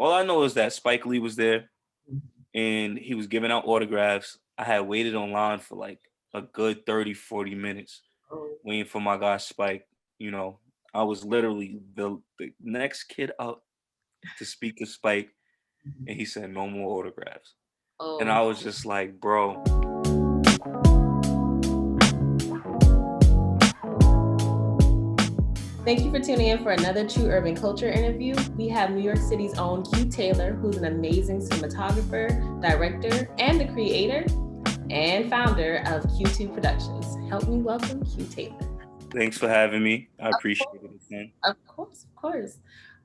all I know is that Spike Lee was there and he was giving out autographs. I had waited online for like a good 30, 40 minutes Oh. waiting for my guy Spike. I was literally the next kid up to speak to Spike, and he said no more autographs. And Oh. I was just like, bro. Thank you for tuning in for another True Urban Culture interview. We have New York City's own Q.Taylor, who's an amazing cinematographer, director, and the creator and founder of Q2 Productions. Help me welcome Q.Taylor. Thanks for having me. I appreciate it again. Of course.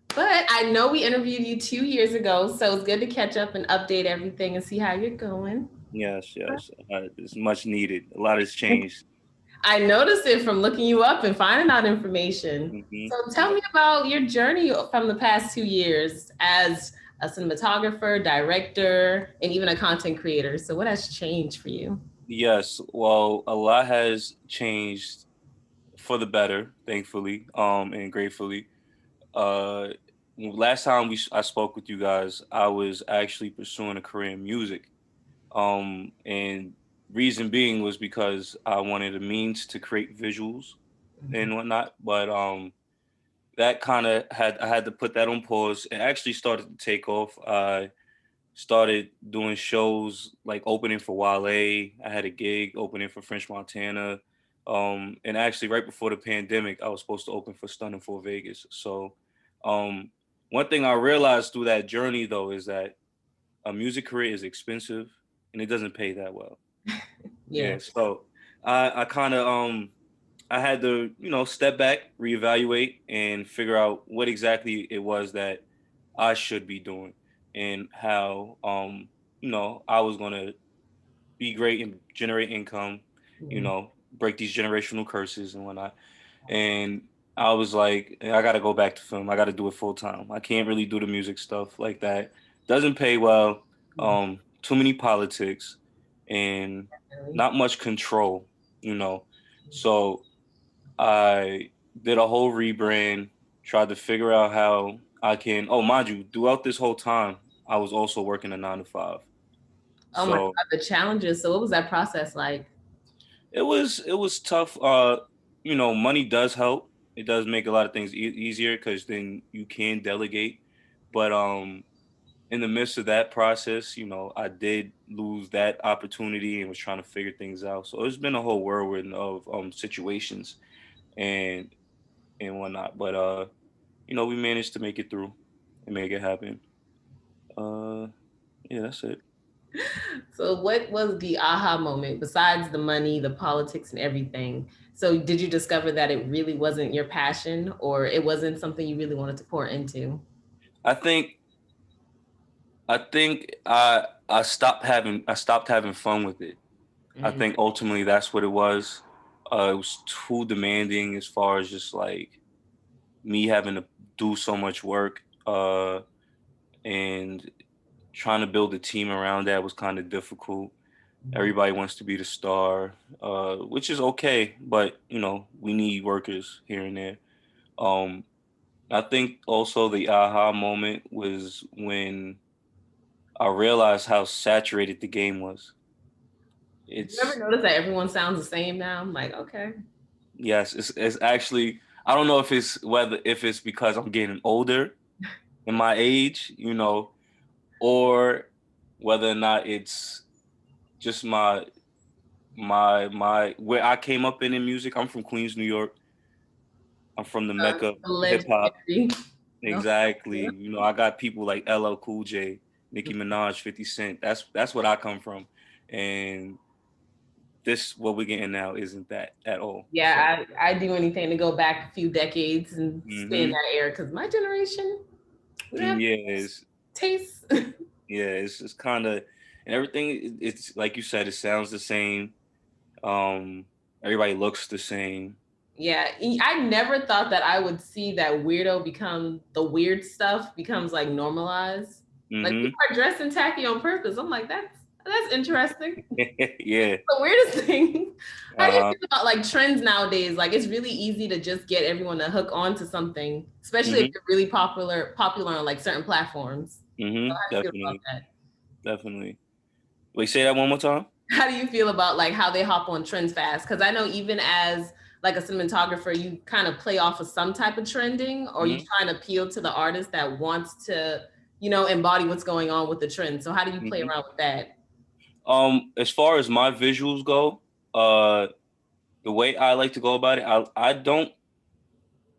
But I know we interviewed you 2 years ago, so it's good to catch up and update everything and see how you're going. Yes. It's much needed. A lot has changed. I noticed it from looking you up and finding out information. Mm-hmm. So tell me about your journey from the past 2 years as a cinematographer, director, and even a content creator. So what has changed for you? Yes. Well, a lot has changed for the better, thankfully, and gratefully. Uh, Last time I spoke with you guys, I was actually pursuing a career in music. And reason being was because I wanted a means to create visuals and whatnot. But that kind of I had to put that on pause. It actually started to take off. I started doing shows like opening for Wale. I had a gig opening for French Montana. And actually right before the pandemic, I was supposed to open for Stunning for Vegas. So um, one thing I realized through that journey though is that a music career is expensive and it doesn't pay that well. Yeah. So I kind of I had to, step back, reevaluate, and figure out what exactly it was that I should be doing and how, I was gonna be great and generate income, break these generational curses and whatnot. And I was like, I gotta go back to film. I gotta do it full time. I can't really do the music stuff like that. Doesn't pay well. Too many politics and not much control, you know. So I did a whole rebrand, tried to figure out how I can. Oh, mind you, throughout this whole time, I was also working a 9 to 5. Oh my So God, the challenges. So what was that process like? it was tough. Money does help. It does make a lot of things easier because then you can delegate. But in the midst of that process, I did lose that opportunity and was trying to figure things out. So it's been a whole whirlwind of situations and whatnot. But we managed to make it through and make it happen. Uh, yeah, that's it. So what was the aha moment besides the money, the politics and everything? So did you discover that it really wasn't your passion or it wasn't something you really wanted to pour into? I think I stopped having fun with it. I Mm. think ultimately that's what it was. It was too demanding as far as just like me having to do so much work, and trying to build a team around that was kind of difficult. Everybody wants to be the star, which is okay, but we need workers here and there. Um, I think also the aha moment was when I realized how saturated the game was. Did you ever It's notice that everyone sounds the same now? I'm like, okay. Yes, it's actually, I don't know if it's because I'm getting older in my age, or whether or not it's just my where I came up in music. I'm from Queens, New York. I'm from the Mecca of The hip hop. legendary. No. Exactly. I got people like LL Cool J, Nicki Minaj, 50 Cent. That's what I come from. And this what we're getting now isn't that at all. So Yeah, I do anything to go back a few decades and spin hmm that era because my generation, we don't have yeah, taste. it's kind of, and everything. It's like you said. It sounds the same. Everybody looks the same. Yeah, I never thought that I would see that weirdo become the weird stuff becomes like normalized. Like Hmm. people are dressing tacky on purpose. I'm like, that's interesting. Yeah. The weirdest thing. How do you Uh-huh. think about like trends nowadays? Like it's really easy to just get everyone to hook on to something, especially if Hmm. you're really popular on like certain platforms. Mm-hmm. How do you feel about Definitely. that? Definitely. Wait, say that one more time. How do you feel about like how they hop on trends fast? Because I know even as like a cinematographer, you kind of play off of some type of trending, or you Mm-hmm. try and appeal to the artist that wants to, embody what's going on with the trend. So how do you play Mm-hmm. around with that? As far as my visuals go, the way I like to go about it, I don't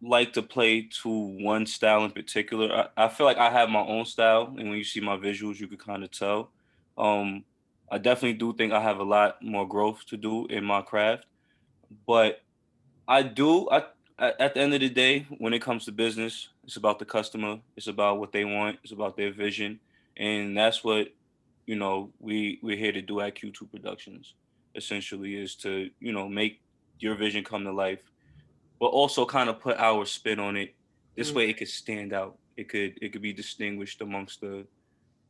like to play to one style in particular. I feel like I have my own style, and when you see my visuals, you could kind of tell. Um, I definitely do think I have a lot more growth to do in my craft, but I do. At the end of the day, when it comes to business, it's about the customer. It's about what they want. It's about their vision, and that's what we're here to do at Q2 Productions. Essentially, is to make your vision come to life, but also kind of put our spin on it. This Mm, way, it could stand out. It could be distinguished amongst the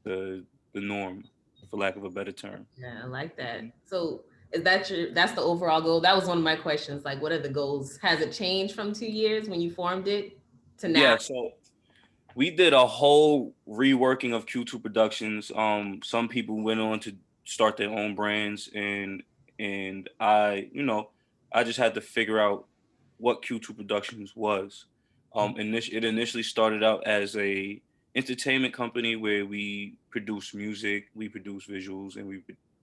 the norm, for lack of a better term. yeah, I like that. Mhm. So is that's the overall goal? That was one of my questions. Like, what are the goals? Has it changed from 2 years when you formed it to now? Yeah. So we did a whole reworking of Q2 Productions. Some people went on to start their own brands, and I just had to figure out what Q2 Productions was. It initially started out as a entertainment company where we produce music, we produce visuals, and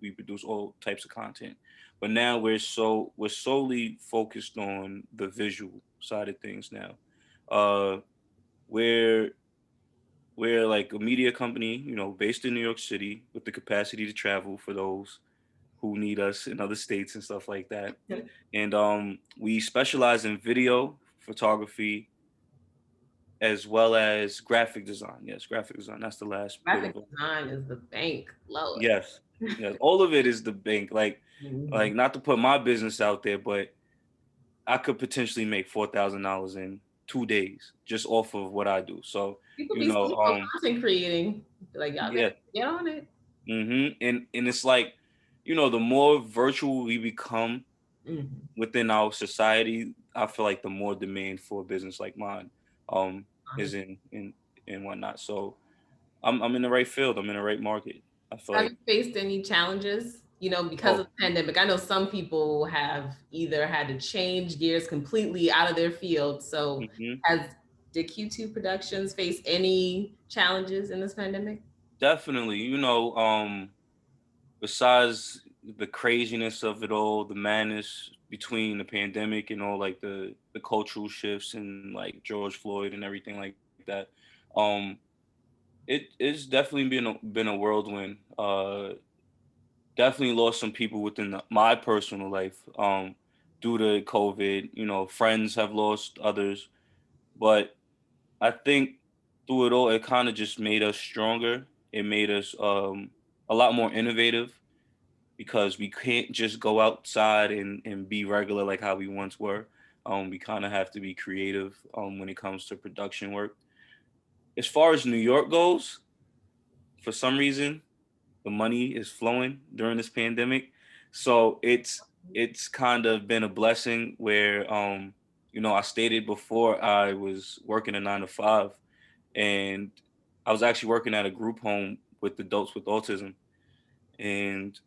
we produce all types of content. But now we're solely focused on the visual side of things now. Uh, we're we're like a media company, based in New York City with the capacity to travel for those who need us in other states and stuff like that. And we specialize in video, photography, as well as graphic design. Yes, graphic design. That's the last bit Graphic of it. design is the bank, Lord. Yes, yes. All of it is the bank. Mhm. Like not to put my business out there, but I could potentially make $4,000 in 2 days just off of what I do. So, People you be know, sleep on content creating. Like y'all better yeah. get on it. And it's like, the more virtual we become Mhm. within our society, I feel like the more demand for a business like mine um is Honestly. in whatnot. So I'm in the right field. I'm in the right market. I feel Have you like. faced any challenges? Because of Oh. the pandemic, I know some people have either had to change gears completely out of their field. So, Hmm. has did Q2 Productions face any challenges in this pandemic? Definitely. Besides the craziness of it all, the madness between the pandemic and all, like the cultural shifts and like George Floyd and everything like that. Um, it's definitely been a whirlwind. Definitely lost some people within my personal life due to COVID. Friends have lost others, but I think through it all, it kind of just made us stronger. It made us a lot more innovative because we can't just go outside and be regular like how we once were. We kind of have to be creative when it comes to production work. As far as New York goes, for some reason, the money is flowing during this pandemic. So it's kind of been a blessing where I stated before I was working a 9 to 5, and I was actually working at a group home with adults with autism, and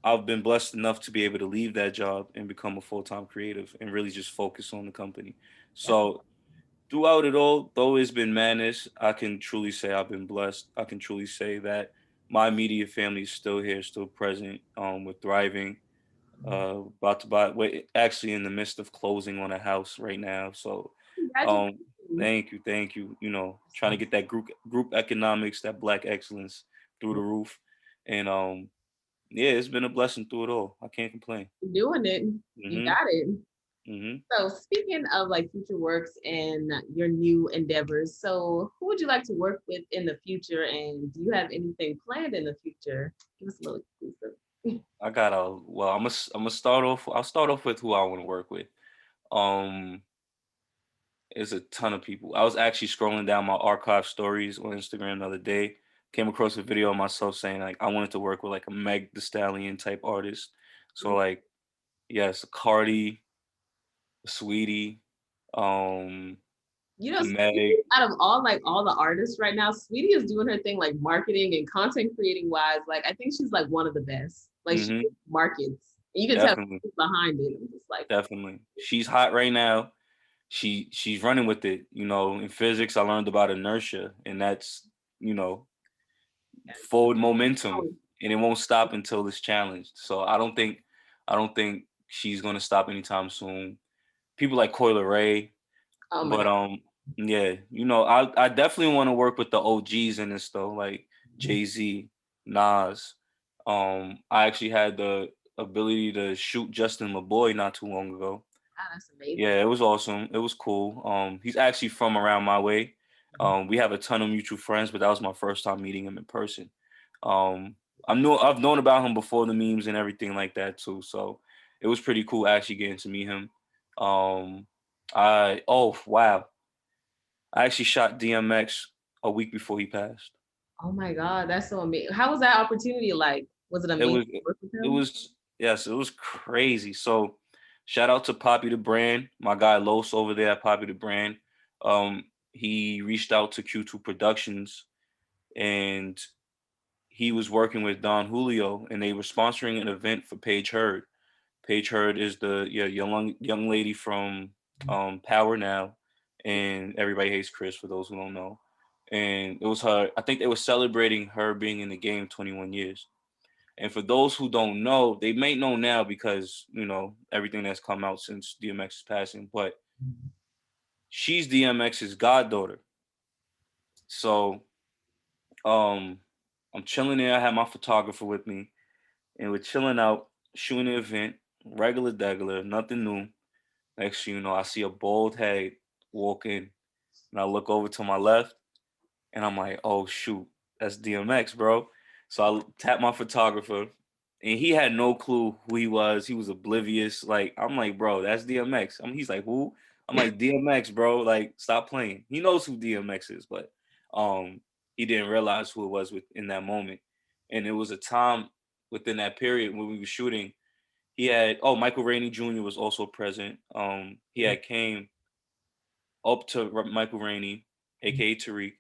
I've been blessed enough to be able to leave that job and become a full-time creative and really just focus on the company. Yeah. So throughout it all, though it's been madness, I can truly say I've been blessed. I can truly say that my immediate family is still here, still present. We're thriving. About to buy. We're actually in the midst of closing on a house right now. So, um, Congratulations. thank you. Trying to get that group economics, that black excellence through the roof, and yeah, it's been a blessing through it all. I can't complain. You're doing it. You Mhm. got it. Mhm. So, speaking of like future works and your new endeavors, so who would you like to work with in the future, and do you have anything planned in the future? Give us a little exclusive. I gotta. Well, I'm gonna start off. I'll start off with who I want to work with. Um, there's a ton of people. I was actually scrolling down my archive stories on Instagram the other day. Came across a video of myself saying like I wanted to work with like a Meg The Stallion type artist. So like yes, Cardi, Sweetie, um, You know, Meg. out of all the artists right now, Sweetie is doing her thing like marketing and content creating wise. Like I think she's like one of the best. Like she Mm-hmm. markets. And you can tell Definitely. she's behind it. I'm just like, Definitely. She's hot right now. She's running with it. In physics I learned about inertia, and that's, you know, forward momentum, oh, and it won't stop until it's challenged. So I don't think she's gonna stop anytime soon. People like Coyle Ray, oh my but god. yeah, I definitely want to work with the OGs in this though, like Jay-Z, Nas. I actually had the ability to shoot Justin LeBoy not too long ago. Wow, that's amazing. Yeah, it was awesome. It was cool. He's actually from around my way. We have a ton of mutual friends, but that was my first time meeting him in person. Um, I've known about him before the memes and everything like that too. So it was pretty cool actually getting to meet him. Um, oh wow, I actually shot DMX a week before he passed. Oh my god, that's so amazing. How was that opportunity like? Was it It amazing was to work with it him? was yes, it was crazy. So shout out to Poppy the Brand, my guy Los over there at Poppy the Brand. He reached out to Q2 Productions, and he was working with Don Julio, and they were sponsoring an event for Paige Heard. Paige Heard is the young lady from Power Now and Everybody Hates Chris, for those who don't know. And it was her. I think they were celebrating her being in the game 21 years. And for those who don't know, they may know now because everything that's come out since DMX's passing. But she's DMX's goddaughter. So um, I'm chilling there. I had my photographer with me, and we're chilling out, shooting the event, regular degular, nothing new. Next thing you know, I see a bald head walk in, and I look over to my left, and I'm like, oh shoot, that's DMX, bro. So I tapped my photographer, and he had no clue who he was. He was oblivious. Like I'm like, bro, that's DMX. He's like, who? I'm like, DMX, bro. Like, stop playing. He knows who DMX is, but um, he didn't realize who it was in that moment. And it was a time within that period when we were shooting. He had Michael Rainey Jr. was also present. He had came up to Michael Rainey, aka Tariq,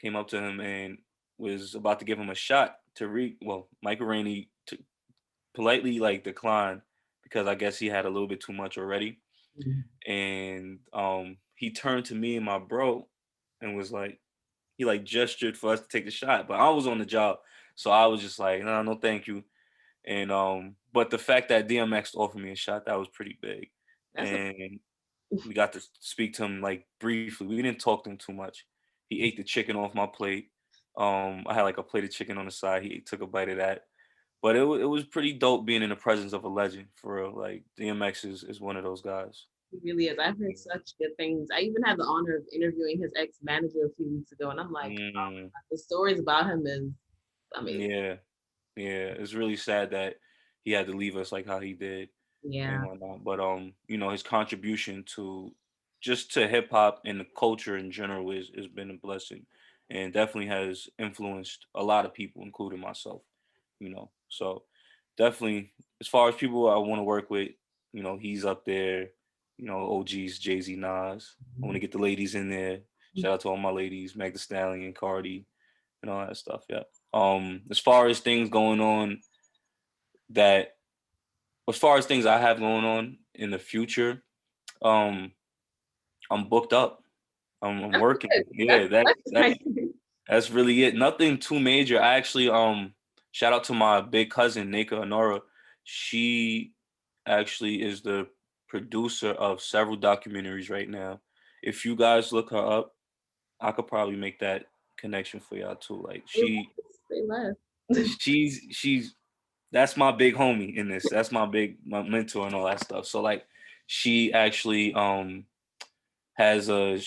came up to him and was about to give him a shot. Michael Rainey politely like declined because I guess he had a little bit too much already. And he turned to me and my bro and was like, he like gestured for us to take the shot, but I was on the job, so I was just like, no, no, thank you. And but the fact that DMX offered me a shot, that was pretty big. That's a And we got to speak to him like briefly. We didn't talk to him too much. He ate the chicken off my plate. I had like a plate of chicken on the side. He took a bite of that. But it was pretty dope being in the presence of a legend for real. Like DMX is one of those guys. He really is. I've heard such good things. I even had the honor of interviewing his ex manager a few weeks ago, and I'm like, oh, Mm, the stories about him is amazing. yeah, yeah. It's really sad that he had to leave us like how he did and Yeah, whatnot. But his contribution to hip hop and the culture in general is has been a blessing, and definitely has influenced a lot of people, including myself. So definitely as far as people I want to work with, he's up there. OGs, Jay Z, Nas. I want to get the ladies in there. Shout out to all my ladies, Meg Thee Stallion, Cardi, and all that stuff. Yeah. As far as things going on that as far as things I have going on in the future, um, I'm booked up. I'm that's working. good. Yeah, that That's that's exciting. that's really it. Nothing too major. I actually shout out to my big cousin Nika Honora. She actually is the producer of several documentaries right now. If you guys look her up, I could probably make that connection for y'all too. Like They left. she's that's my big homie in this. That's my mentor and all that stuff. So like she actually has a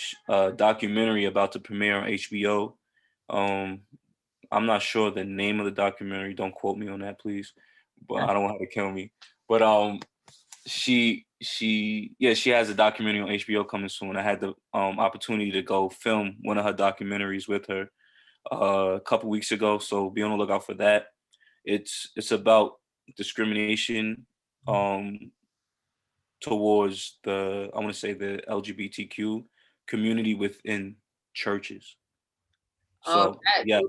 documentary about to premiere on HBO. Um, I'm not sure the name of the documentary. Don't quote me on that, please. But I don't want her to kill me. But she has a documentary on HBO coming soon. I had the opportunity to go film one of her documentaries with her a couple weeks ago, so be on the lookout for that. It's about discrimination um towards the I want to say the LGBTQ community within churches. Oh, So that yeah,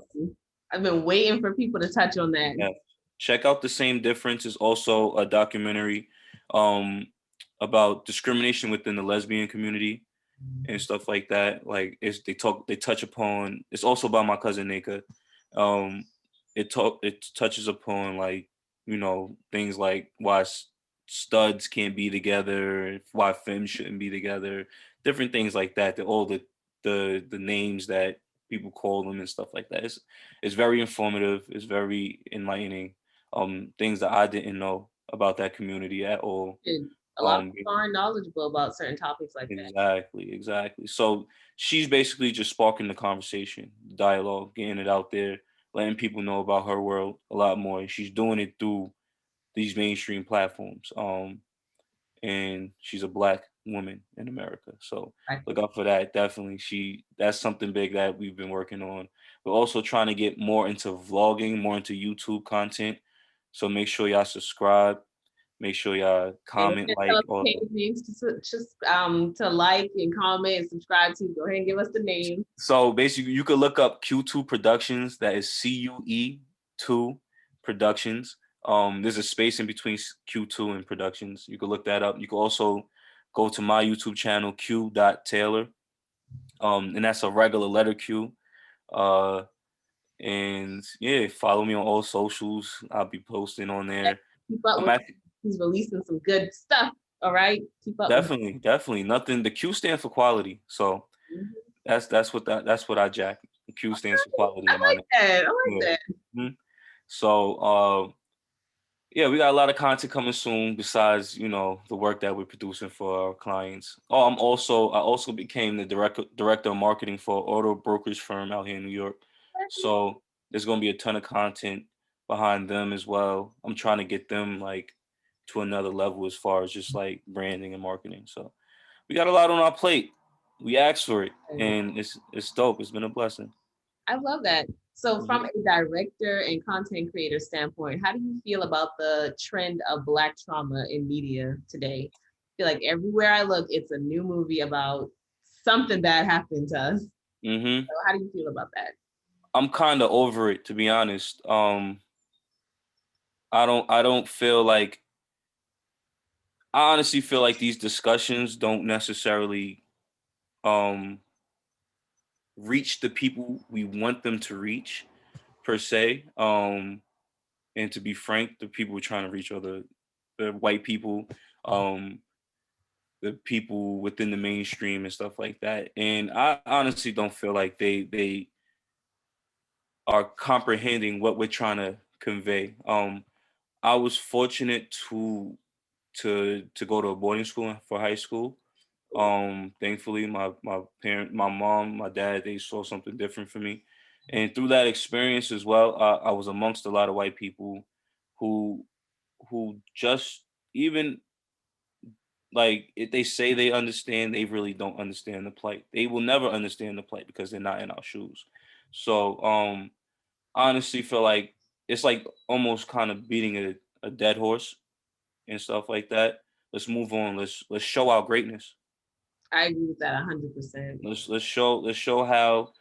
I've been waiting for people to touch on that. yeah. Check out The Same Difference is also a documentary um about discrimination within the lesbian community and stuff like that. Like they touch upon, it's also by my cousin Nika. Um it touches upon like, things like why studs can't be together, why femmes shouldn't be together, different things like that. All the names that people call them and stuff like that. It's very informative, it's very enlightening. Things that I didn't know about that community at all. And a lot of Um people aren't knowledgeable about certain topics like that. Exactly, exactly. So she's basically just sparking the conversation, the dialogue, getting it out there, letting people know about her world a lot more. And she's doing it through these mainstream platforms. And she's a black woman in America. So look Exactly. out for that. Definitely. That's something big that we've been working on. We're also trying to get more into vlogging, more into YouTube content. So make sure y'all subscribe. Make sure y'all And go comment, ahead and tell us like, the all page that. names to like and comment and subscribe to. Go ahead and give us the name. So basically, you could look up Q2 Productions. That is CUE2 Productions. There's a space in between Q2 and Productions. You could look that up. You could also go to my YouTube channel, Q.Taylor. And that's a regular letter Q. Uh, and yeah, follow me on all socials. I'll be posting on Yeah, there. keep up I'm with actually He's releasing some good stuff. All right. Keep up with definitely, definitely nothing. The Q stands for quality. So Mhm. that's what I jack. The Q stands for quality I in my like name. that. I like Yeah. that. Mhm. So yeah, we got a lot of content coming soon besides, the work that we're producing for our clients. Oh, I also became the director of marketing for an auto brokerage firm out here in New York. So there's gonna be a ton of content behind them as well. I'm trying to get them like to another level as far as just like branding and marketing. So we got a lot on our plate. We asked for it and it's dope. It's been a blessing. I love that. So, Mhm. from a director and content creator standpoint, how do you feel about the trend of Black trauma in media today? I feel like everywhere I look, it's a new movie about something bad happened to us. Mhm. So, how do you feel about that? I'm kind of over it, to be honest. I don't feel like, I honestly feel like these discussions don't necessarily um reach the people we want them to reach per se. And to be frank, the people we're trying to reach are the white people, um, the people within the mainstream and stuff like that. And I honestly don't feel like they are comprehending what we're trying to convey. I was fortunate to go to a boarding school for high school. Thankfully, my mom, my dad, they saw something different for me, and through that experience as well, I was amongst a lot of white people who just, even like, if they say they understand, they really don't understand the plight. They will never understand the plight because they're not in our shoes. So, I honestly feel like it's like almost kind of beating a dead horse and stuff like that. Let's move on. Let's show our greatness. I agree with that 100%. Let's show how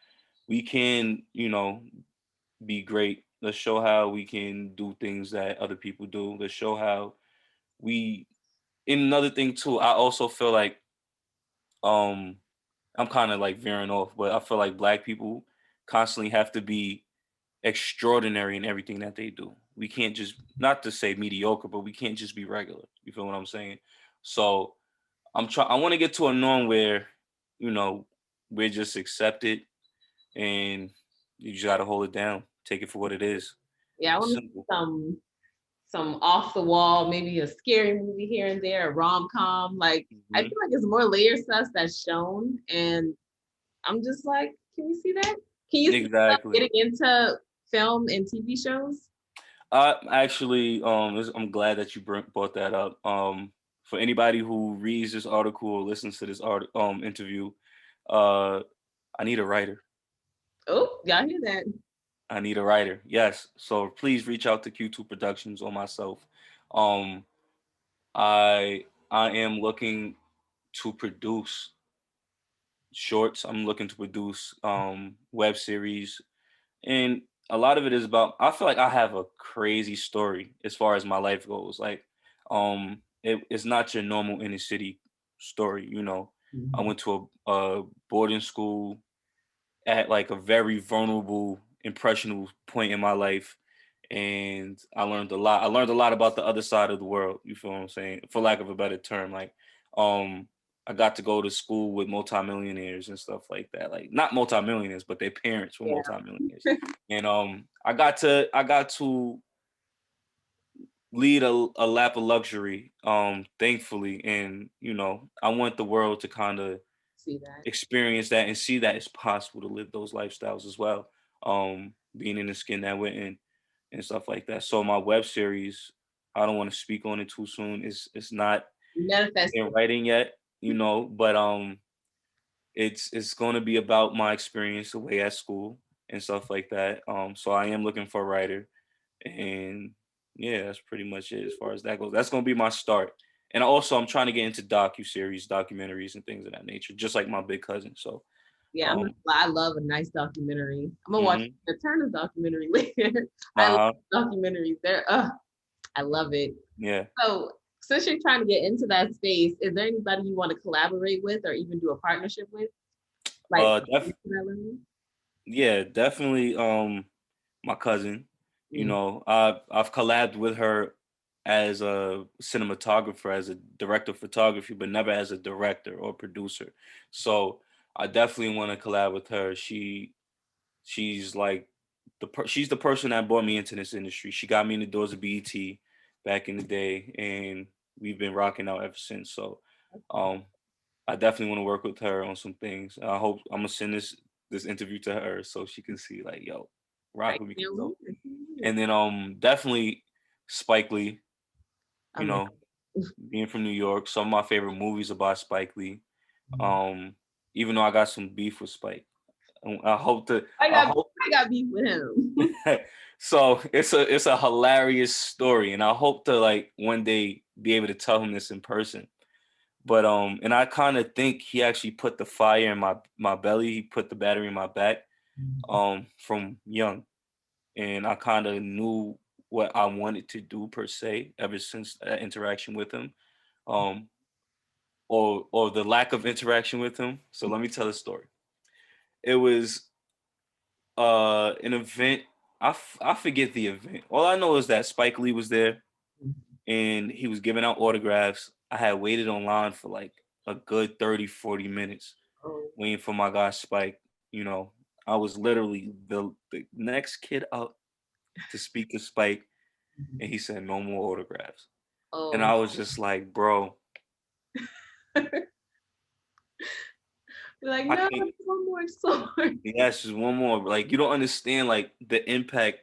we can, be great. Let's show how we can do things that other people do. Let's show how we. And another thing too, I also feel like um I'm kind of like veering off, but I feel like black people constantly have to be extraordinary in everything that they do. We can't just, not to say mediocre, but we can't just be regular. You feel what I'm saying? So I want to get to a norm where, you know, we're just accepted and you just gotta hold it down. Take it for what it is. Yeah, I want to see Simple. some off the wall, maybe a scary movie here and there, a rom com. Like I feel Hmm. like it's more layers to us that's shown, and I'm just like, can we see that? Can you see yourself Exactly. getting into film and TV shows? I'm glad that you brought that up. For anybody who reads this article or listens to this interview, uh, I need a writer. Oh, y'all hear that? I need a writer. Yes. So please reach out to Q2 Productions or myself. Um, I am looking to produce shorts. I'm looking to produce web series, and a lot of it is about. I feel like I have a crazy story as far as my life goes. Like, it's not your normal inner city story. You know, I Mhm. went to a boarding school at like a very vulnerable, impressionable point in my life, and I learned a lot. I learned a lot about the other side of the world. You feel what I'm saying? For lack of a better term, like um, I got to go to school with multimillionaires and stuff like that. Like not multimillionaires, but their parents were Yeah. multimillionaires, and I got to lead a lap of luxury, thankfully, and you know I want the world to kind of See that. experience that and see that it's possible to live those lifestyles as well. Being in the skin that we're in and stuff like that. So my web series, I don't want to speak on it too soon. It's not in Manifesting. writing yet, you know, but it's going to be about my experience away at school and stuff like that. So I am looking for a writer, and yeah, that's pretty much it as far as that goes. That's going to be my start. And also, I'm trying to get into docu-series, documentaries, and things of that nature, just like my big cousin. So, Yeah, um, I love a nice documentary. I'm gonna watch mhm, the Turner's documentary later. I love uh-huh, documentaries. I love it. yeah. So since you're trying to get into that space, is there anybody you want to collaborate with or even do a partnership with? Like Def Yeah, definitely. My cousin. You mm, know, I've collabed with her as a cinematographer, as a director of photography, but never as a director or producer. So I definitely want to collab with her. She's like she's the person that brought me into this industry. She got me in the doors of BET back in the day, and we've been rocking out ever since. So, um, I definitely want to work with her on some things. I hope I'm gonna send this interview to her so she can see like, yo, I rock with me, can't yo. wait. I can't wait. And then definitely Spike Lee. You Amazing. know, being from New York, some of my favorite movies about Spike Lee. Um, even though I got some beef with Spike, I hope to. I I got hope. I got beef with him. So it's a hilarious story, and I hope to like one day be able to tell him this in person. But and I kind of think he actually put the fire in my belly. He put the battery in my back from young, and I kind of knew what I wanted to do per se ever since that interaction with him, um, or the lack of interaction with him. So let me tell the story. It was an event. I forget the event. All I know is that Spike Lee was there and he was giving out autographs. I had waited online for like a good 30, 40 minutes Oh, waiting for my guy Spike. You know, I was literally the next kid up to speak to Spike, and he said no more autographs. And oh. I was just like, bro, You're like, I no, can't. just one more sword. Yes, just one more. Like you don't understand like the impact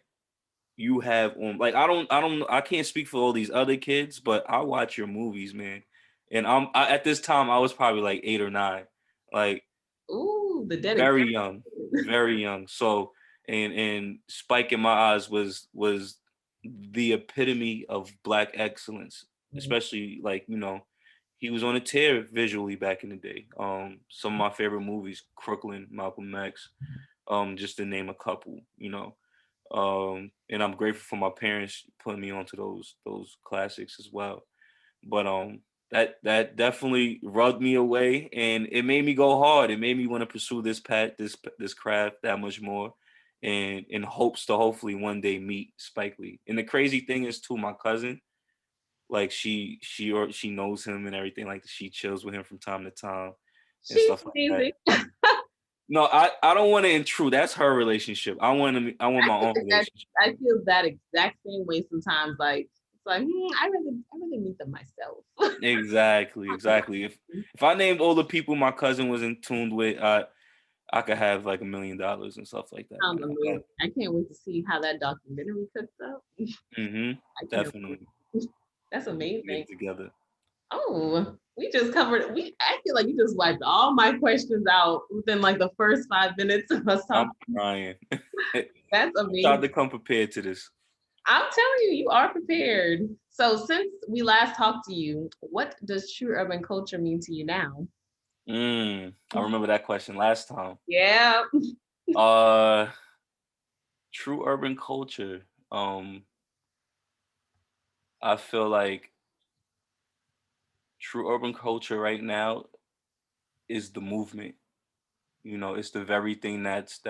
you have on. Like I can't speak for all these other kids, but I watch your movies, man. And at this time I was probably like 8 or 9, like Ooh, the dedication. very young, very young. So and Spike in my eyes was the epitome of black excellence, especially like you know he was on a tear visually back in the day. Some of my favorite movies, Crooklyn, Malcolm X, just to name a couple, you know. And I'm grateful for my parents putting me onto those classics as well. But that definitely rubbed me away, and it made me go hard. It made me want to pursue this path, this craft that much more, and in hopes to hopefully one day meet Spike Lee. And the crazy thing is too, my cousin, like she knows him and everything. Like she chills with him from time to time and She's stuff like that. amazing. No, I don't want to intrude. That's her relationship. I want my own relationship. I feel that exact same way sometimes. Like it's like I rather meet them myself. Exactly, exactly. If I named all the people my cousin was in tuned with, I could have like $1 million and stuff like that, Sounds man. amazing. I can't wait to see how that documentary cooks up. Mm-hmm. I can't Definitely. wait. That's We can get amazing. it together. Oh, we just covered. I feel like you just wiped all my questions out within like the first 5 minutes of us I'm talking. crying. I That's tried amazing. to come prepared to this. I'm telling you, you are prepared. So since we last talked to you, what does true urban culture mean to you now? I remember that question last time. Yeah. Uh, true urban culture. I feel like true urban culture right now is the movement. You know, it's the very thing that's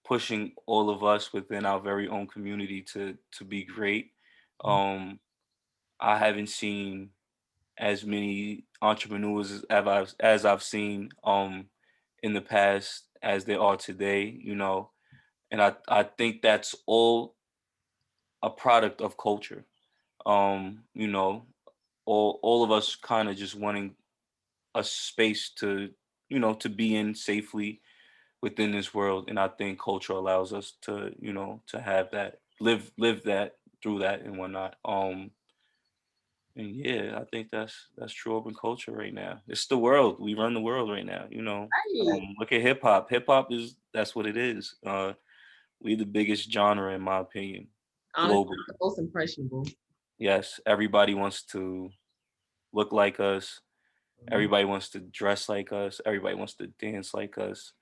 pushing all of us within our very own community to be great. Um, I haven't seen as many entrepreneurs as I've seen in the past as there are today, you know. And I think that's all a product of culture. You know, all of us kind of just wanting a space to, you know, to be in safely within this world. And I think culture allows us to, you know, to have that, live that through that and whatnot. And yeah, I think that's true urban culture right now. It's the world. We run the world right now, you know. Right. Look at hip hop. Hip hop is that's what it is. We the biggest genre in my opinion, Honestly, globally. the most impressionable. Yes, everybody wants to look like us. Mhm. Everybody wants to dress like us. Everybody wants to dance like us.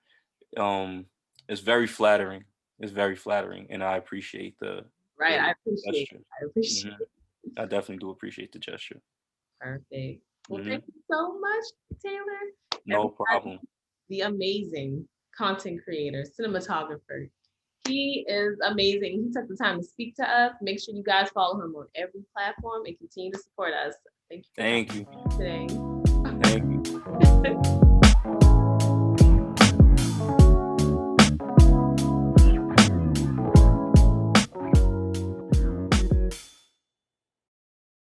Um, it's very flattering. It's very flattering, and I appreciate Right. I the appreciate gesture. it. I appreciate Hmm. it. I definitely do appreciate the gesture. Perfect. Well, Hmm. thank you so much, Taylor. No Everybody, problem. the amazing content creator, cinematographer. He is amazing. He took the time to speak to us. Make sure you guys follow him on every platform and continue to support us. Thank you for Thank you. coming today. Thank you.